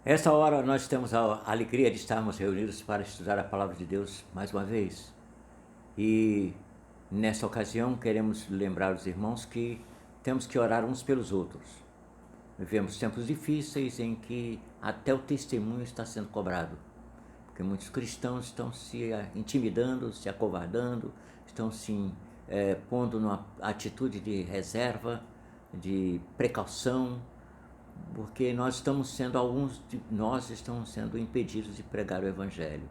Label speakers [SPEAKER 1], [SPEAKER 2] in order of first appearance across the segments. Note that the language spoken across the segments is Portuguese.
[SPEAKER 1] Esta hora nós temos a alegria de estarmos reunidos para estudar a Palavra de Deus mais uma vez. E nesta ocasião queremos lembrar os irmãos que temos que orar uns pelos outros. Vivemos tempos difíceis em que até o testemunho está sendo cobrado, porque muitos cristãos estão se intimidando, se acovardando, estão se pondo numa atitude de reserva, de precaução, porque alguns de nós estamos sendo impedidos de pregar o Evangelho.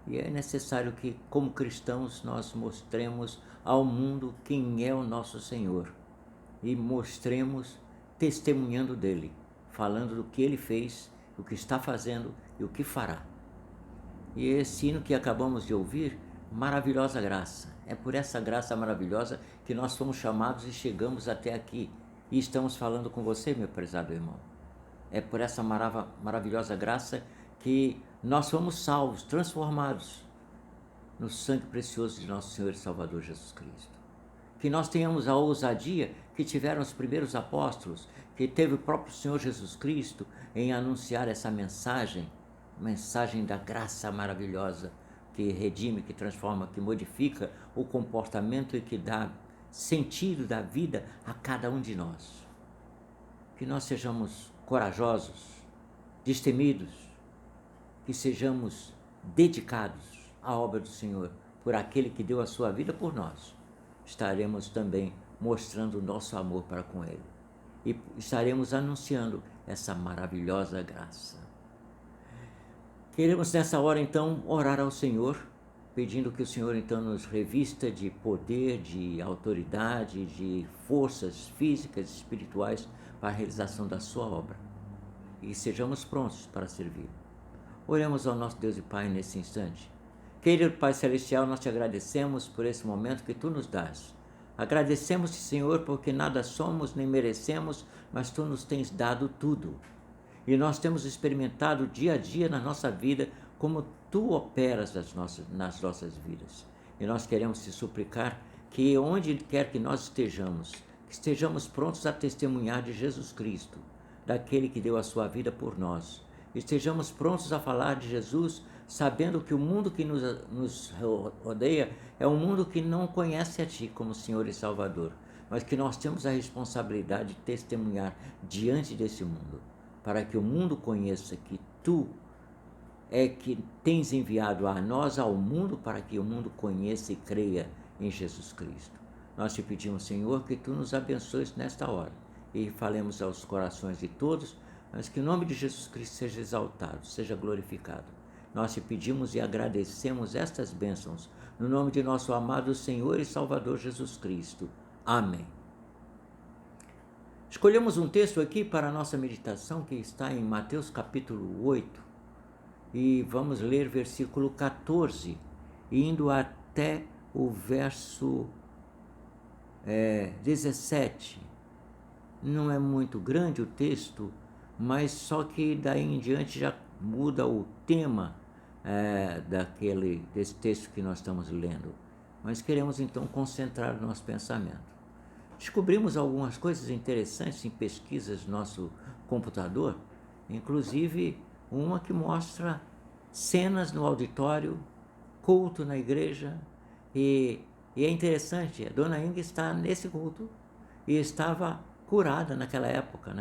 [SPEAKER 1] E é necessário que, como cristãos, nós mostremos ao mundo quem é o nosso Senhor e mostremos testemunhando dele, falando do que ele fez, o que está fazendo e o que fará. E esse hino que acabamos de ouvir, maravilhosa graça, é por essa graça maravilhosa que nós fomos chamados e chegamos até aqui e estamos falando com você, meu prezado irmão. É por essa maravilhosa graça que nós fomos salvos, transformados no sangue precioso de nosso Senhor e Salvador Jesus Cristo. Que nós tenhamos a ousadia que tiveram os primeiros apóstolos, que teve o próprio Senhor Jesus Cristo em anunciar essa mensagem da graça maravilhosa que redime, que transforma, que modifica o comportamento e que dá sentido da vida a cada um de nós. Que nós sejamos corajosos, destemidos, que sejamos dedicados à obra do Senhor, por aquele que deu a sua vida por nós. Estaremos também mostrando o nosso amor para com ele e estaremos anunciando essa maravilhosa graça. Queremos nessa hora então orar ao Senhor, pedindo que o Senhor então nos revista de poder, de autoridade, de forças físicas e espirituais para a realização da sua obra e sejamos prontos para servir. Oremos ao nosso Deus e Pai nesse instante. Querido Pai Celestial, nós te agradecemos por esse momento que tu nos dás. Agradecemos-te, Senhor, porque nada somos nem merecemos, mas tu nos tens dado tudo. E nós temos experimentado dia a dia na nossa vida como tu operas nas nossas vidas. E nós queremos te suplicar que onde quer que nós estejamos, que estejamos prontos a testemunhar de Jesus Cristo, daquele que deu a sua vida por nós. Estejamos prontos a falar de Jesus, sabendo que o mundo que nos rodeia é um mundo que não conhece a Ti como Senhor e Salvador, mas que nós temos a responsabilidade de testemunhar diante desse mundo, para que o mundo conheça que Tu é que tens enviado a nós, ao mundo, para que o mundo conheça e creia em Jesus Cristo. Nós te pedimos, Senhor, que Tu nos abençoes nesta hora e falemos aos corações de todos, mas que o nome de Jesus Cristo seja exaltado, seja glorificado. Nós te pedimos e agradecemos estas bênçãos, no nome de nosso amado Senhor e Salvador Jesus Cristo. Amém. Escolhemos um texto aqui para a nossa meditação que está em Mateus capítulo 8 e vamos ler versículo 14, indo até o verso 17. Não é muito grande o texto, mas só que daí em diante já muda o tema desse texto que nós estamos lendo. Mas queremos então concentrar o nosso pensamento. Descobrimos algumas coisas interessantes em pesquisas no nosso computador, inclusive uma que mostra cenas no auditório, culto na igreja, e é interessante, a dona Inga está nesse culto e estava curada naquela época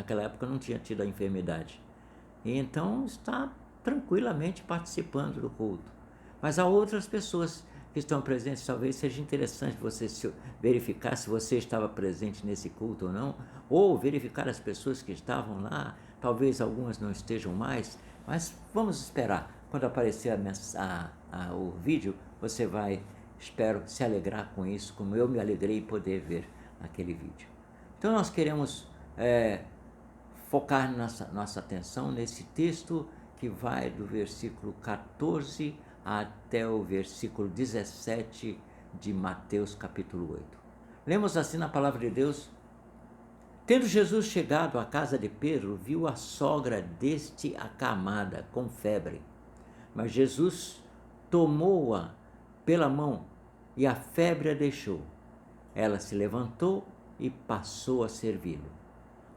[SPEAKER 1] não tinha tido a enfermidade, e então está tranquilamente participando do culto. Mas há outras pessoas que estão presentes, talvez seja interessante você verificar se você estava presente nesse culto ou não, ou verificar as pessoas que estavam lá, talvez algumas não estejam mais, mas vamos esperar, quando aparecer o vídeo, você vai, espero, se alegrar com isso, como eu me alegrei em poder ver aquele vídeo. Então nós queremos focar nossa atenção nesse texto que vai do versículo 14 até o versículo 17 de Mateus capítulo 8. Lemos assim na palavra de Deus: Tendo Jesus chegado à casa de Pedro, viu a sogra deste acamada com febre. Mas Jesus tomou-a pela mão e a febre a deixou. Ela se levantou e passou a servi-lo.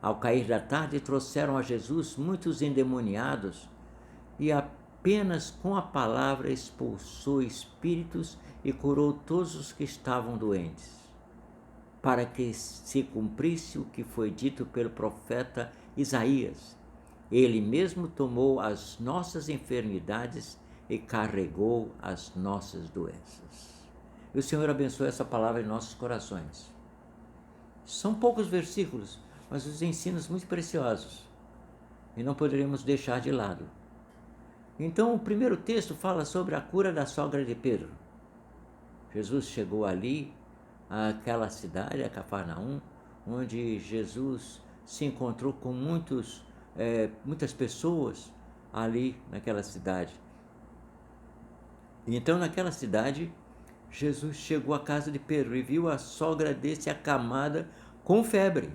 [SPEAKER 1] Ao cair da tarde, trouxeram a Jesus muitos endemoniados e apenas com a palavra expulsou espíritos e curou todos os que estavam doentes, para que se cumprisse o que foi dito pelo profeta Isaías. Ele mesmo tomou as nossas enfermidades e carregou as nossas doenças. E o Senhor abençoe essa palavra em nossos corações. São poucos versículos, mas os ensinos muito preciosos, e não poderíamos deixar de lado. Então, o primeiro texto fala sobre a cura da sogra de Pedro. Jesus chegou ali, àquela cidade, a Cafarnaum, onde Jesus se encontrou com muitas pessoas ali naquela cidade. Então, naquela cidade, Jesus chegou à casa de Pedro e viu a sogra desse acamada com febre.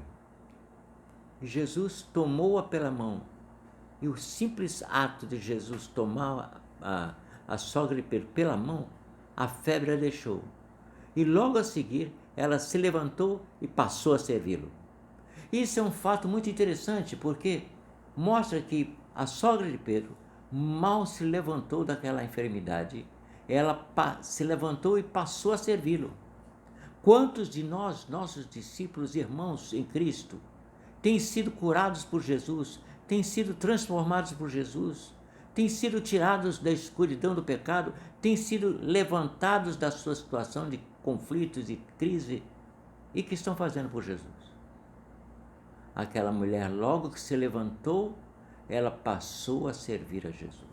[SPEAKER 1] E Jesus tomou-a pela mão. E o simples ato de Jesus tomar a sogra de Pedro pela mão, a febre a deixou. E logo a seguir, ela se levantou e passou a servi-lo. Isso é um fato muito interessante, porque mostra que a sogra de Pedro mal se levantou daquela enfermidade, ela se levantou e passou a servi-lo. Quantos de nós, nossos discípulos, irmãos em Cristo, têm sido curados por Jesus, têm sido transformados por Jesus, têm sido tirados da escuridão do pecado, têm sido levantados da sua situação de conflitos e crise, e que estão fazendo por Jesus? Aquela mulher, logo que se levantou, ela passou a servir a Jesus.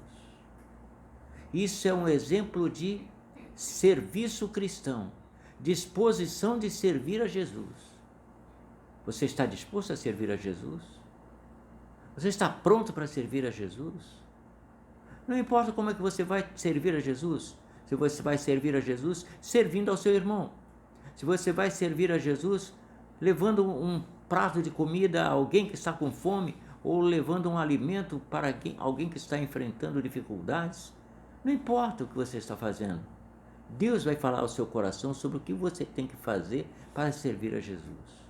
[SPEAKER 1] Isso é um exemplo de serviço cristão, disposição de servir a Jesus. Você está disposto a servir a Jesus? Você está pronto para servir a Jesus? Não importa como é que você vai servir a Jesus, se você vai servir a Jesus servindo ao seu irmão, se você vai servir a Jesus levando um prato de comida a alguém que está com fome, ou levando um alimento para alguém que está enfrentando dificuldades, não importa o que você está fazendo. Deus vai falar ao seu coração sobre o que você tem que fazer para servir a Jesus.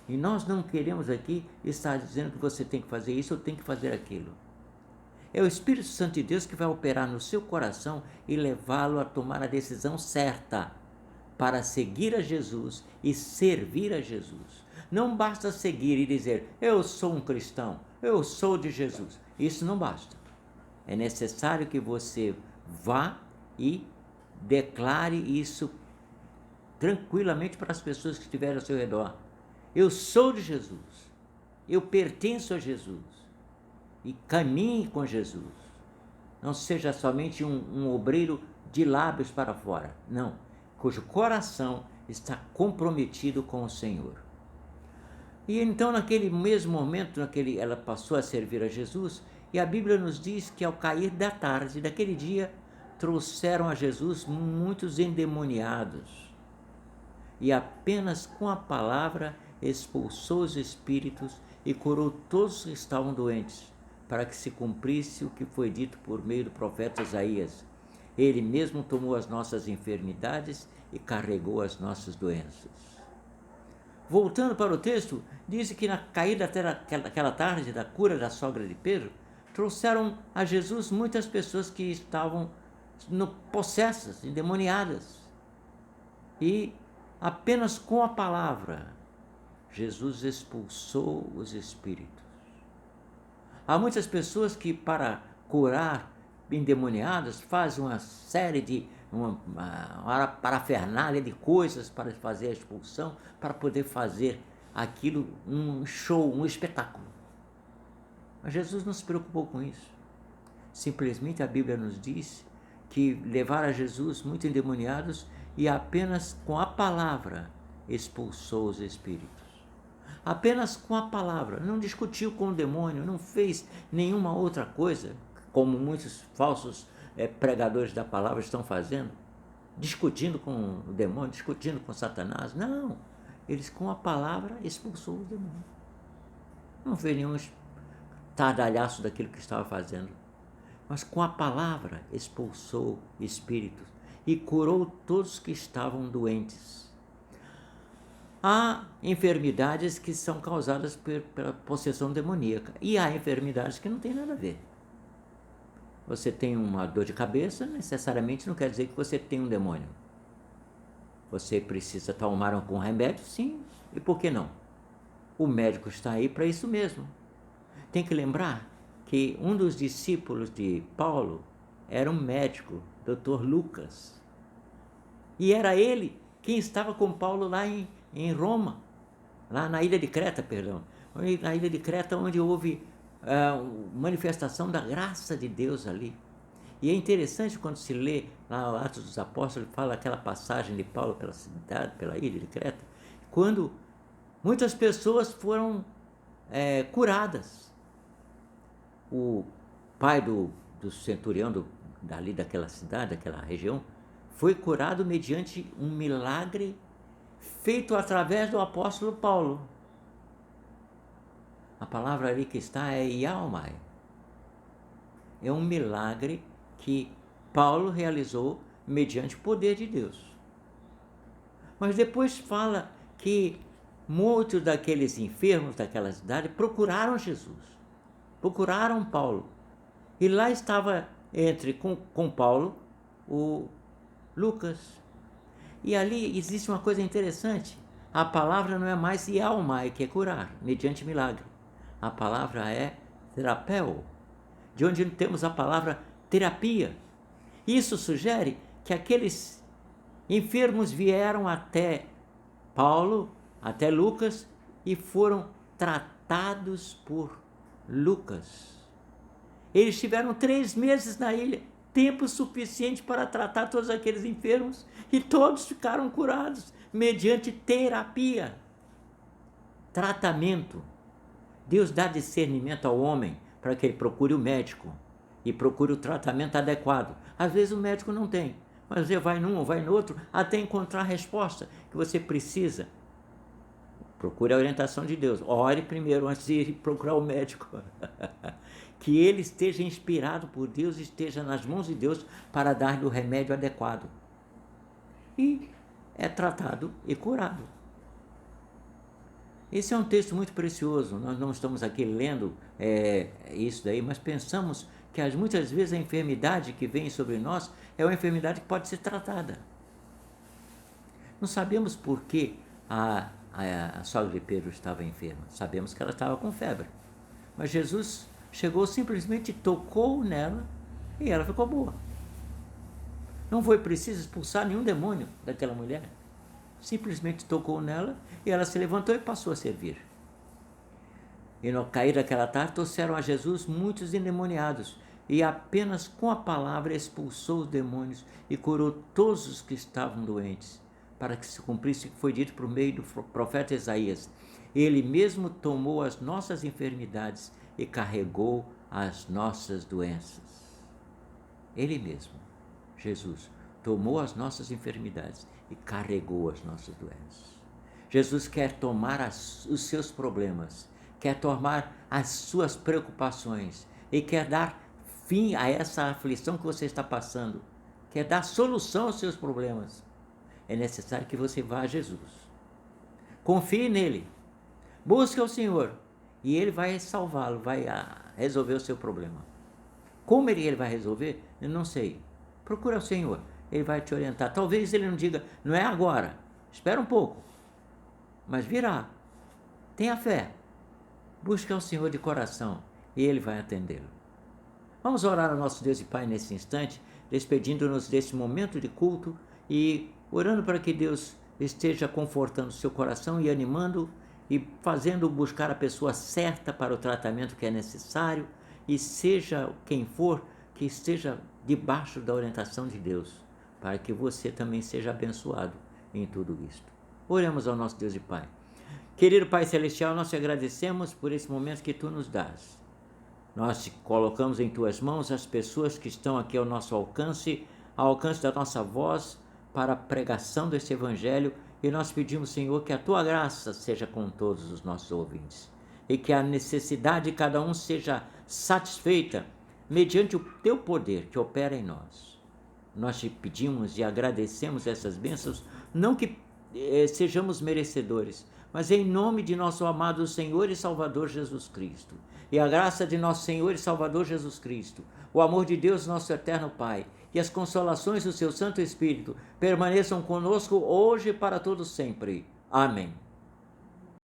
[SPEAKER 1] E nós não queremos aqui estar dizendo que você tem que fazer isso ou tem que fazer aquilo. É o Espírito Santo de Deus que vai operar no seu coração e levá-lo a tomar a decisão certa para seguir a Jesus e servir a Jesus. Não basta seguir e dizer, eu sou um cristão, eu sou de Jesus. Isso não basta. É necessário que você vá e declare isso tranquilamente para as pessoas que estiverem ao seu redor. Eu sou de Jesus, eu pertenço a Jesus, e caminhe com Jesus. Não seja somente um obreiro de lábios para fora, não, cujo coração está comprometido com o Senhor. E então, naquele mesmo momento, ela passou a servir a Jesus, e a Bíblia nos diz que ao cair da tarde daquele dia, trouxeram a Jesus muitos endemoniados, e apenas com a palavra expulsou os espíritos e curou todos os que estavam doentes, para que se cumprisse o que foi dito por meio do profeta Isaías. Ele mesmo tomou as nossas enfermidades e carregou as nossas doenças. Voltando para o texto, diz que na caída daquela tarde da cura da sogra de Pedro, trouxeram a Jesus muitas pessoas que estavam possessas, endemoniadas. E apenas com a palavra, Jesus expulsou os espíritos. Há muitas pessoas que, para curar endemoniadas, fazem uma série de uma parafernália de coisas para fazer a expulsão, para poder fazer aquilo um show, um espetáculo. Mas Jesus não se preocupou com isso. Simplesmente a Bíblia nos diz que levaram a Jesus muitos endemoniados e apenas com a palavra expulsou os espíritos. Apenas com a palavra, não discutiu com o demônio, não fez nenhuma outra coisa, como muitos falsos pregadores da palavra estão fazendo, discutindo com o demônio, discutindo com Satanás. Não, eles com a palavra expulsou o demônio. Não fez nenhum estardalhaço daquilo que estava fazendo, mas com a palavra expulsou espíritos e curou todos que estavam doentes. Há enfermidades que são causadas pela possessão demoníaca e há enfermidades que não tem nada a ver. Você tem uma dor de cabeça, necessariamente não quer dizer que você tem um demônio. Você precisa tomar algum remédio? Sim. E por que não? O médico está aí para isso mesmo. Tem que lembrar que um dos discípulos de Paulo era um médico, Dr. Lucas. E era ele quem estava com Paulo lá em Roma, lá na ilha de Creta, perdão. Na ilha de Creta, onde houve manifestação da graça de Deus ali. E é interessante quando se lê lá o Atos dos Apóstolos, fala aquela passagem de Paulo pela cidade, pela ilha de Creta, quando muitas pessoas foram curadas. O pai do centurião dali daquela cidade, daquela região, foi curado mediante um milagre feito através do apóstolo Paulo. A palavra ali que está é Ialmai. É um milagre que Paulo realizou mediante o poder de Deus. Mas depois fala que muitos daqueles enfermos daquela cidade procuraram Jesus, procuraram Paulo. E lá estava com Paulo o Lucas. E ali existe uma coisa interessante. A palavra não é mais Ialmai, que é curar, mediante milagre. A palavra é terapeu, de onde temos a palavra terapia. Isso sugere que aqueles enfermos vieram até Paulo, até Lucas, e foram tratados por Lucas. Eles tiveram 3 meses na ilha, tempo suficiente para tratar todos aqueles enfermos, e todos ficaram curados mediante terapia, tratamento. Deus dá discernimento ao homem para que ele procure o médico e procure o tratamento adequado. Às vezes o médico não tem, mas você vai num ou vai no outro até encontrar a resposta que você precisa. Procure a orientação de Deus. Ore primeiro antes de ir procurar o médico. Que ele esteja inspirado por Deus, esteja nas mãos de Deus para dar-lhe o remédio adequado. E é tratado e curado. Esse é um texto muito precioso. Nós não estamos aqui lendo isso daí, mas pensamos que muitas vezes a enfermidade que vem sobre nós é uma enfermidade que pode ser tratada. Não sabemos por que a sogra de Pedro estava enferma. Sabemos que ela estava com febre. Mas Jesus chegou, simplesmente tocou nela e ela ficou boa. Não foi preciso expulsar nenhum demônio daquela mulher. Simplesmente tocou nela e ela se levantou e passou a servir. E no cair daquela tarde trouxeram a Jesus muitos endemoniados, e apenas com a palavra expulsou os demônios e curou todos os que estavam doentes, para que se cumprisse o que foi dito por meio do profeta Isaías. Ele mesmo tomou as nossas enfermidades e carregou as nossas doenças. Ele mesmo, Jesus, tomou as nossas enfermidades e carregou as nossas doenças. Jesus quer tomar os seus problemas, quer tomar as suas preocupações e quer dar fim a essa aflição que você está passando, quer dar solução aos seus problemas. É necessário que você vá a Jesus. Confie nele, busque ao Senhor e ele vai salvá-lo, vai resolver o seu problema. Como ele vai resolver? Eu não sei. Procura o Senhor, ele vai te orientar. Talvez ele não diga, não é agora, espera um pouco, mas virá. Tenha fé, busque ao Senhor de coração e ele vai atendê-lo. Vamos orar ao nosso Deus e Pai nesse instante, despedindo-nos desse momento de culto e orando para que Deus esteja confortando o seu coração e animando e fazendo buscar a pessoa certa para o tratamento que é necessário, e seja quem for, que esteja debaixo da orientação de Deus, para que você também seja abençoado em tudo isto. Oremos ao nosso Deus e Pai. Querido Pai Celestial, nós te agradecemos por esse momento que Tu nos dás. Nós te colocamos em Tuas mãos as pessoas que estão aqui ao nosso alcance, ao alcance da nossa voz, para a pregação desse Evangelho, e nós pedimos, Senhor, que a Tua graça seja com todos os nossos ouvintes, e que a necessidade de cada um seja satisfeita mediante o Teu poder que opera em nós. Nós te pedimos e agradecemos essas bênçãos, não que sejamos merecedores, mas em nome de nosso amado Senhor e Salvador Jesus Cristo, e a graça de nosso Senhor e Salvador Jesus Cristo, o amor de Deus, nosso eterno Pai, e as consolações do seu Santo Espírito permaneçam conosco hoje e para todos sempre. Amém.